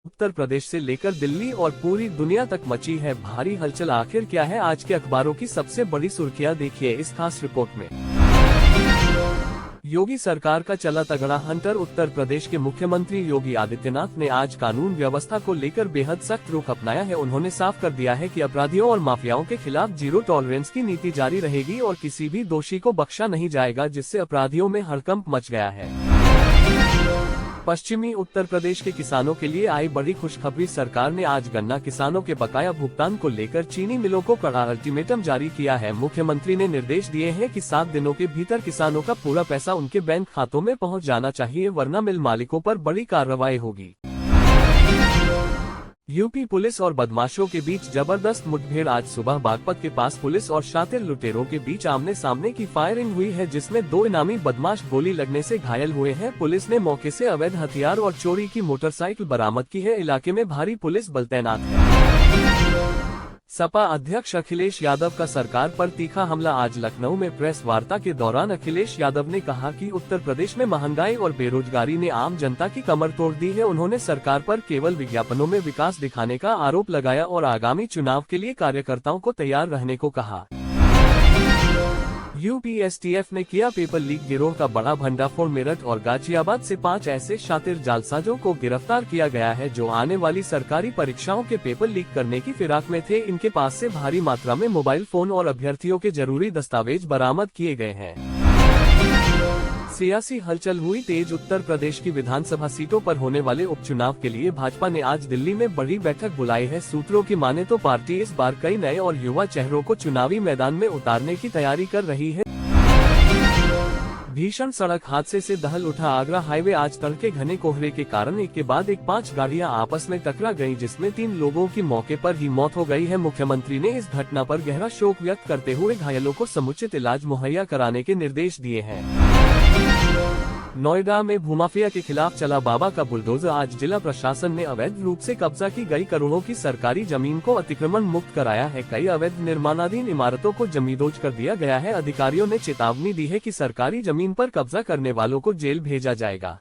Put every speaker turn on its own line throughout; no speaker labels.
उत्तर प्रदेश से लेकर दिल्ली और पूरी दुनिया तक मची है भारी हलचल। आखिर क्या है आज के अखबारों की सबसे बड़ी सुर्खियां, देखिए इस खास रिपोर्ट में। योगी सरकार का चला तगड़ा हंटर। उत्तर प्रदेश के मुख्यमंत्री योगी आदित्यनाथ ने आज कानून व्यवस्था को लेकर बेहद सख्त रुख अपनाया है। उन्होंने साफ कर दिया है कि अपराधियों और माफियाओं के खिलाफ जीरो टॉलरेंस की नीति जारी रहेगी और किसी भी दोषी को बख्शा नहीं जाएगा, जिससे अपराधियों में हड़कंप मच गया है। पश्चिमी उत्तर प्रदेश के किसानों के लिए आई बड़ी खुशखबरी। सरकार ने आज गन्ना किसानों के बकाया भुगतान को लेकर चीनी मिलों को कड़ा अल्टीमेटम जारी किया है। मुख्यमंत्री ने निर्देश दिए हैं कि 7 दिनों के भीतर किसानों का पूरा पैसा उनके बैंक खातों में पहुंच जाना चाहिए, वरना मिल मालिकों पर बड़ी कार्रवाई होगी। यूपी पुलिस और बदमाशों के बीच जबरदस्त मुठभेड़। आज सुबह बागपत के पास पुलिस और शातिर लुटेरों के बीच आमने सामने की फायरिंग हुई है, जिसमें 2 इनामी बदमाश गोली लगने से घायल हुए हैं। पुलिस ने मौके से अवैध हथियार और चोरी की मोटरसाइकिल बरामद की है। इलाके में भारी पुलिस बल तैनात है। सपा अध्यक्ष अखिलेश यादव का सरकार पर तीखा हमला। आज लखनऊ में प्रेस वार्ता के दौरान अखिलेश यादव ने कहा कि उत्तर प्रदेश में महंगाई और बेरोजगारी ने आम जनता की कमर तोड़ दी है। उन्होंने सरकार पर केवल विज्ञापनों में विकास दिखाने का आरोप लगाया और आगामी चुनाव के लिए कार्यकर्ताओं को तैयार रहने को कहा। यूपीएसटीएफ ने किया पेपर लीक गिरोह का बड़ा भंडाफोड़। मेरठ और गाजियाबाद से 5 ऐसे शातिर जालसाजों को गिरफ्तार किया गया है, जो आने वाली सरकारी परीक्षाओं के पेपर लीक करने की फिराक में थे। इनके पास से भारी मात्रा में मोबाइल फोन और अभ्यर्थियों के जरूरी दस्तावेज बरामद किए गए हैं। सियासी हलचल हुई तेज। उत्तर प्रदेश की विधानसभा सीटों पर होने वाले उपचुनाव के लिए भाजपा ने आज दिल्ली में बड़ी बैठक बुलाई है। सूत्रों की माने तो पार्टी इस बार कई नए और युवा चेहरों को चुनावी मैदान में उतारने की तैयारी कर रही है। भीषण सड़क हादसे से दहल उठा आगरा हाईवे। आज तड़के घने कोहरे के कारण एक के बाद एक 5 गाड़ियां आपस में टकरा गईं, जिसमें 3 लोगों की मौके पर ही मौत हो गई है। मुख्यमंत्री ने इस घटना पर गहरा शोक व्यक्त करते हुए घायलों को समुचित इलाज मुहैया कराने के निर्देश दिए हैं। नोएडा में भूमाफिया के खिलाफ चला बाबा का बुलडोजर। आज जिला प्रशासन ने अवैध रूप से कब्जा की गई करोड़ों की सरकारी जमीन को अतिक्रमण मुक्त कराया है। कई अवैध निर्माणाधीन इमारतों को जमींदोज कर दिया गया है। अधिकारियों ने चेतावनी दी है कि सरकारी जमीन पर कब्जा करने वालों को जेल भेजा जाएगा।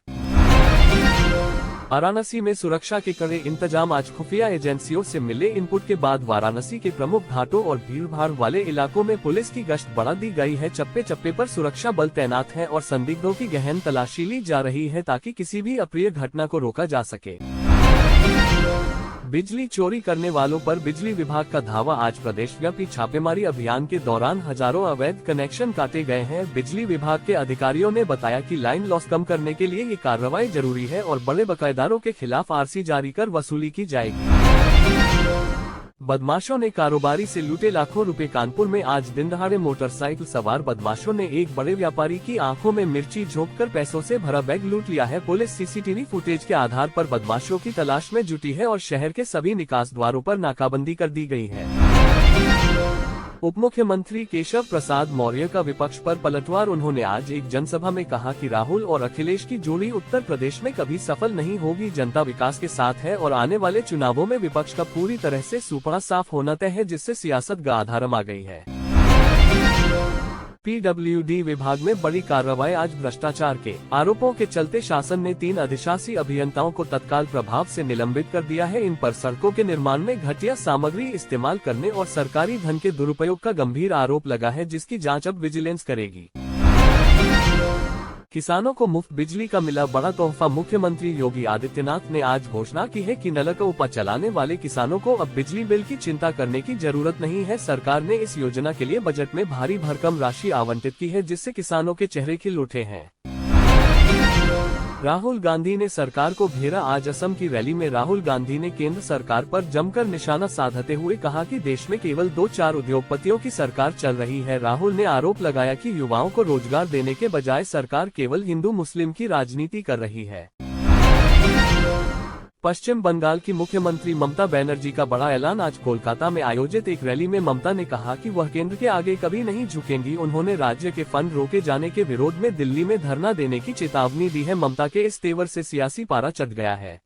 वाराणसी में सुरक्षा के कड़े इंतजाम। आज खुफिया एजेंसियों से मिले इनपुट के बाद वाराणसी के प्रमुख घाटों और भीड़भाड़ वाले इलाकों में पुलिस की गश्त बढ़ा दी गई है। चप्पे चप्पे पर सुरक्षा बल तैनात है और संदिग्धों की गहन तलाशी ली जा रही है, ताकि किसी भी अप्रिय घटना को रोका जा सके। बिजली चोरी करने वालों पर बिजली विभाग का धावा। आज प्रदेशव्यापी छापेमारी अभियान के दौरान हजारों अवैध कनेक्शन काटे गए हैं। बिजली विभाग के अधिकारियों ने बताया कि लाइन लॉस कम करने के लिए ये कार्रवाई जरूरी है और बड़े बकायेदारों के खिलाफ आरसी जारी कर वसूली की जाएगी। बदमाशों ने कारोबारी से लूटे लाखों रुपए। कानपुर में आज दिन दहाड़े मोटरसाइकिल सवार बदमाशों ने एक बड़े व्यापारी की आंखों में मिर्ची झोंककर पैसों से भरा बैग लूट लिया है। पुलिस सीसीटीवी फुटेज के आधार पर बदमाशों की तलाश में जुटी है और शहर के सभी निकास द्वारों पर नाकाबंदी कर दी गई है। उप मुख्यमंत्री केशव प्रसाद मौर्य का विपक्ष पर पलटवार। उन्होंने आज एक जनसभा में कहा कि राहुल और अखिलेश की जोड़ी उत्तर प्रदेश में कभी सफल नहीं होगी। जनता विकास के साथ है और आने वाले चुनावों में विपक्ष का पूरी तरह से सुपड़ा साफ होना तय है, जिससे सियासत गाधारम आ गई है। पीडब्ल्यूडी विभाग में बड़ी कार्रवाई। आज भ्रष्टाचार के आरोपों के चलते शासन ने 3 अधिशासी अभियंताओं को तत्काल प्रभाव से निलंबित कर दिया है। इन पर सड़कों के निर्माण में घटिया सामग्री इस्तेमाल करने और सरकारी धन के दुरुपयोग का गंभीर आरोप लगा है, जिसकी जांच अब विजिलेंस करेगी। किसानों को मुफ्त बिजली का मिला बड़ा तोहफा। मुख्यमंत्री योगी आदित्यनाथ ने आज घोषणा की है कि नलकूप चलाने वाले किसानों को अब बिजली बिल की चिंता करने की जरूरत नहीं है। सरकार ने इस योजना के लिए बजट में भारी भरकम राशि आवंटित की है, जिससे किसानों के चेहरे खिल उठे हैं। राहुल गांधी ने सरकार को घेरा। आज असम की रैली में राहुल गांधी ने केंद्र सरकार पर जमकर निशाना साधते हुए कहा कि देश में केवल 2-4 उद्योगपतियों की सरकार चल रही है। राहुल ने आरोप लगाया कि युवाओं को रोजगार देने के बजाय सरकार केवल हिंदू मुस्लिम की राजनीति कर रही है। पश्चिम बंगाल की मुख्यमंत्री ममता बनर्जी का बड़ा ऐलान। आज कोलकाता में आयोजित एक रैली में ममता ने कहा कि वह केंद्र के आगे कभी नहीं झुकेंगी। उन्होंने राज्य के फंड रोके जाने के विरोध में दिल्ली में धरना देने की चेतावनी दी है। ममता के इस तेवर से सियासी पारा चढ़ गया है।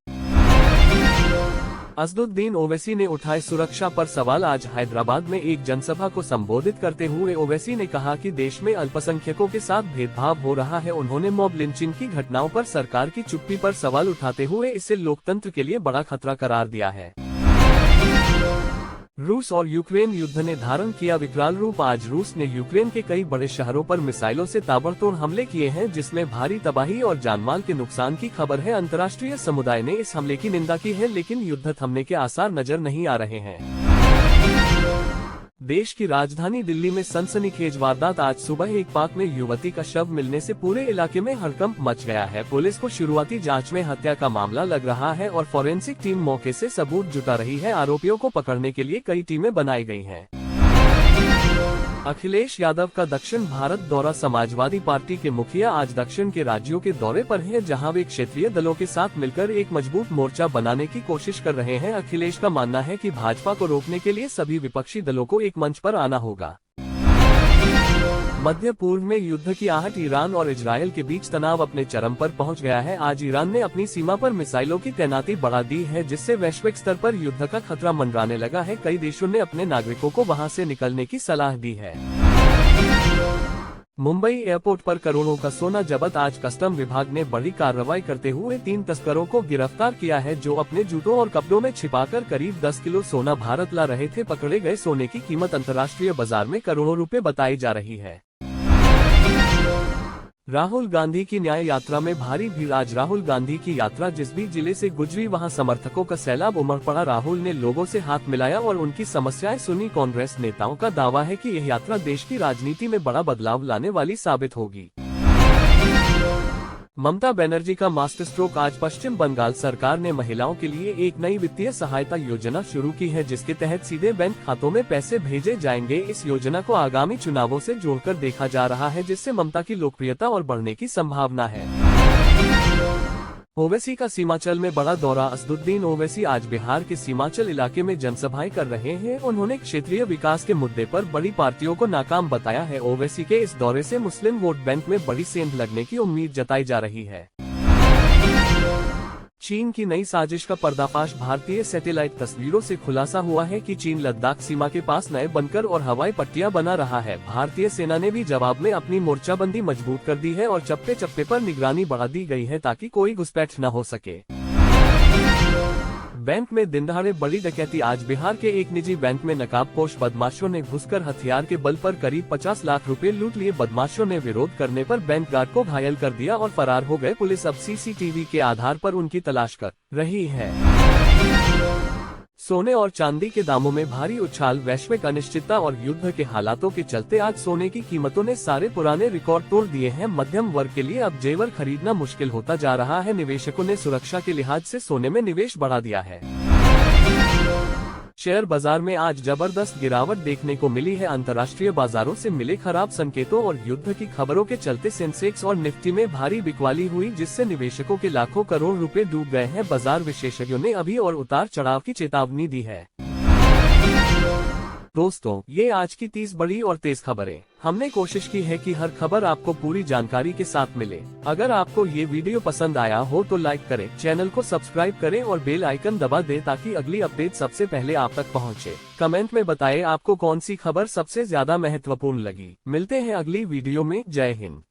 असदुद्दीन ओवैसी ने उठाए सुरक्षा पर सवाल। आज हैदराबाद में एक जनसभा को संबोधित करते हुए ओवैसी ने कहा कि देश में अल्पसंख्यकों के साथ भेदभाव हो रहा है। उन्होंने मॉब लिंचिंग की घटनाओं पर सरकार की चुप्पी पर सवाल उठाते हुए इसे लोकतंत्र के लिए बड़ा खतरा करार दिया है। रूस और यूक्रेन युद्ध ने धारण किया विकराल रूप। आज रूस ने यूक्रेन के कई बड़े शहरों पर मिसाइलों से ताबड़तोड़ हमले किए हैं, जिसमें भारी तबाही और जानमाल के नुकसान की खबर है। अंतर्राष्ट्रीय समुदाय ने इस हमले की निंदा की है, लेकिन युद्ध थमने के आसार नजर नहीं आ रहे हैं। देश की राजधानी दिल्ली में सनसनीखेज वारदात। आज सुबह एक पार्क में युवती का शव मिलने से पूरे इलाके में हड़कंप मच गया है। पुलिस को शुरुआती जांच में हत्या का मामला लग रहा है और फॉरेंसिक टीम मौके से सबूत जुटा रही है। आरोपियों को पकड़ने के लिए कई टीमें बनाई गई हैं। अखिलेश यादव का दक्षिण भारत दौरा। समाजवादी पार्टी के मुखिया आज दक्षिण के राज्यों के दौरे पर हैं, जहां वे क्षेत्रीय दलों के साथ मिलकर एक मजबूत मोर्चा बनाने की कोशिश कर रहे हैं। अखिलेश का मानना है कि भाजपा को रोकने के लिए सभी विपक्षी दलों को एक मंच पर आना होगा। मध्य पूर्व में युद्ध की आहट। ईरान और इजरायल के बीच तनाव अपने चरम पर पहुंच गया है। आज ईरान ने अपनी सीमा पर मिसाइलों की तैनाती बढ़ा दी है, जिससे वैश्विक स्तर पर युद्ध का खतरा मंडराने लगा है। कई देशों ने अपने नागरिकों को वहां से निकलने की सलाह दी है। मुंबई एयरपोर्ट पर करोड़ों का सोना जब्त। आज कस्टम विभाग ने बड़ी कार्रवाई करते हुए 3 तस्करों को गिरफ्तार किया है, जो अपने जूतों और कपड़ों में छिपाकर करीब 10 किलो सोना भारत ला रहे थे। पकड़े गए सोने की कीमत अंतर्राष्ट्रीय बाजार में करोड़ों रुपए बताई जा रही है। राहुल गांधी की न्याय यात्रा में भारी भीड़। आज राहुल गांधी की यात्रा जिस भी जिले से गुजरी, वहां समर्थकों का सैलाब उमड़ पड़ा। राहुल ने लोगों से हाथ मिलाया और उनकी समस्याएं सुनी। कांग्रेस नेताओं का दावा है कि यह यात्रा देश की राजनीति में बड़ा बदलाव लाने वाली साबित होगी। ममता बनर्जी का मास्टर स्ट्रोक। आज पश्चिम बंगाल सरकार ने महिलाओं के लिए एक नई वित्तीय सहायता योजना शुरू की है, जिसके तहत सीधे बैंक खातों में पैसे भेजे जाएंगे। इस योजना को आगामी चुनावों से जोड़कर देखा जा रहा है, जिससे ममता की लोकप्रियता और बढ़ने की संभावना है। ओवैसी का सीमांचल में बड़ा दौरा। असदुद्दीन ओवैसी आज बिहार के सीमांचल इलाके में जनसभाएं कर रहे हैं। उन्होंने क्षेत्रीय विकास के मुद्दे पर बड़ी पार्टियों को नाकाम बताया है। ओवैसी के इस दौरे से मुस्लिम वोट बैंक में बड़ी सेंध लगने की उम्मीद जताई जा रही है। चीन की नई साजिश का पर्दाफाश। भारतीय सैटेलाइट तस्वीरों से खुलासा हुआ है कि चीन लद्दाख सीमा के पास नए बंकर और हवाई पट्टियां बना रहा है। भारतीय सेना ने भी जवाब में अपनी मोर्चाबंदी मजबूत कर दी है और चप्पे चप्पे पर निगरानी बढ़ा दी गई है, ताकि कोई घुसपैठ न हो सके। बैंक में दिनदहाड़े बड़ी डकैती। आज बिहार के एक निजी बैंक में नकाबपोश बदमाशों ने घुसकर हथियार के बल पर करीब 50 लाख रुपए लूट लिए। बदमाशों ने विरोध करने पर बैंक गार्ड को घायल कर दिया और फरार हो गए। पुलिस अब सीसीटीवी के आधार पर उनकी तलाश कर रही है। सोने और चांदी के दामों में भारी उछाल। वैश्विक अनिश्चितता और युद्ध के हालातों के चलते आज सोने की कीमतों ने सारे पुराने रिकॉर्ड तोड़ दिए हैं। मध्यम वर्ग के लिए अब जेवर खरीदना मुश्किल होता जा रहा है। निवेशकों ने सुरक्षा के लिहाज से सोने में निवेश बढ़ा दिया है। शेयर बाजार में आज जबरदस्त गिरावट देखने को मिली है। अंतर्राष्ट्रीय बाजारों से मिले खराब संकेतों और युद्ध की खबरों के चलते सेंसेक्स और निफ्टी में भारी बिकवाली हुई, जिससे निवेशकों के लाखों करोड़ रुपए डूब गए हैं। बाजार विशेषज्ञों ने अभी और उतार चढ़ाव की चेतावनी दी है। दोस्तों, ये आज की 30 बड़ी और तेज खबरें। हमने कोशिश की है कि हर खबर आपको पूरी जानकारी के साथ मिले। अगर आपको ये वीडियो पसंद आया हो तो लाइक करें, चैनल को सब्सक्राइब करें और बेल आइकन दबा दें, ताकि अगली अपडेट सबसे पहले आप तक पहुंचे। कमेंट में बताएं आपको कौन सी खबर सबसे ज्यादा महत्वपूर्ण लगी। मिलते हैं अगली वीडियो में। जय हिंद।